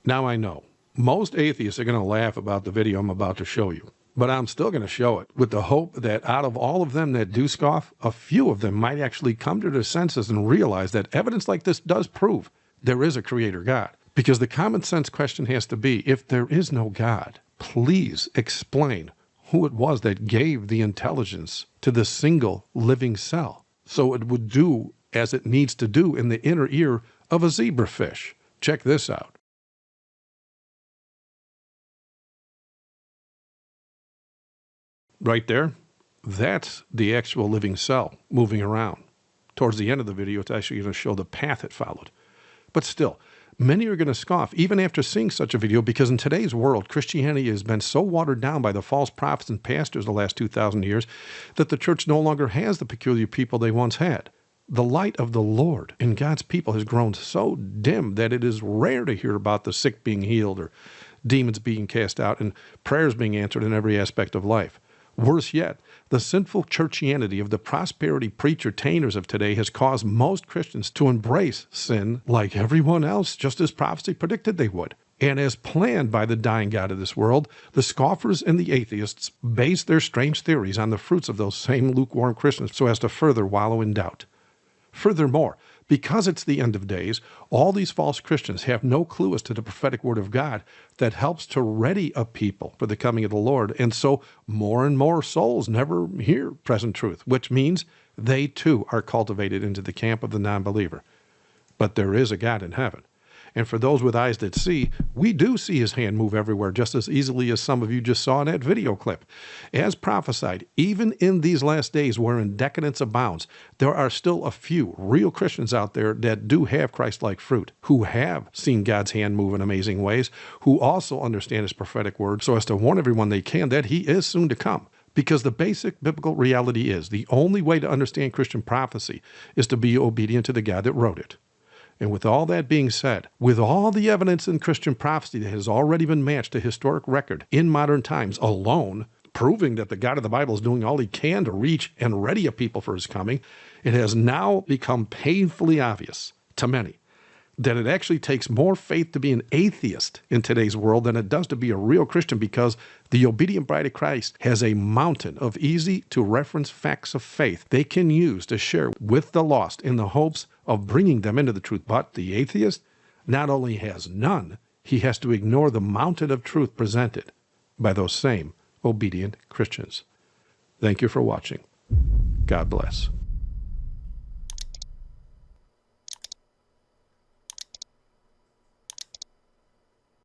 Now I know, most atheists are going to laugh about the video I'm about to show you, but I'm still going to show it with the hope that out of all of them that do scoff, a few of them might actually come to their senses and realize that evidence like this does prove there is a creator God. Because the common sense question has to be, if there is no God, please explain who it was that gave the intelligence to the single living cell so it would do as it needs to do in the inner ear of a zebrafish. Check this out. Right there, that's the actual living cell moving around. Towards the end of the video, it's actually going to show the path it followed. But still, many are going to scoff even after seeing such a video because in today's world, Christianity has been so watered down by the false prophets and pastors the last 2,000 years that the church no longer has the peculiar people they once had. The light of the Lord in God's people has grown so dim that it is rare to hear about the sick being healed or demons being cast out and prayers being answered in every aspect of life. Worse yet, the sinful churchianity of the prosperity preacher-tainers of today has caused most Christians to embrace sin like everyone else, just as prophecy predicted they would. And as planned by the dying God of this world, the scoffers and the atheists base their strange theories on the fruits of those same lukewarm Christians so as to further wallow in doubt. Furthermore, because it's the end of days, all these false Christians have no clue as to the prophetic word of God that helps to ready a people for the coming of the Lord. And so more and more souls never hear present truth, which means they too are cultivated into the camp of the non-believer. But there is a God in heaven. And for those with eyes that see, we do see his hand move everywhere just as easily as some of you just saw in that video clip. As prophesied, even in these last days wherein decadence abounds, there are still a few real Christians out there that do have Christ-like fruit, who have seen God's hand move in amazing ways, who also understand his prophetic word so as to warn everyone they can that he is soon to come. Because the basic biblical reality is the only way to understand Christian prophecy is to be obedient to the God that wrote it. And with all that being said, with all the evidence in Christian prophecy that has already been matched to historic record in modern times alone, proving that the God of the Bible is doing all he can to reach and ready a people for his coming, it has now become painfully obvious to many that it actually takes more faith to be an atheist in today's world than it does to be a real Christian, because the obedient bride of Christ has a mountain of easy-to-reference facts of faith they can use to share with the lost in the hopes of bringing them into the truth. But the atheist not only has none, he has to ignore the mountain of truth presented by those same obedient Christians. Thank you for watching. God bless.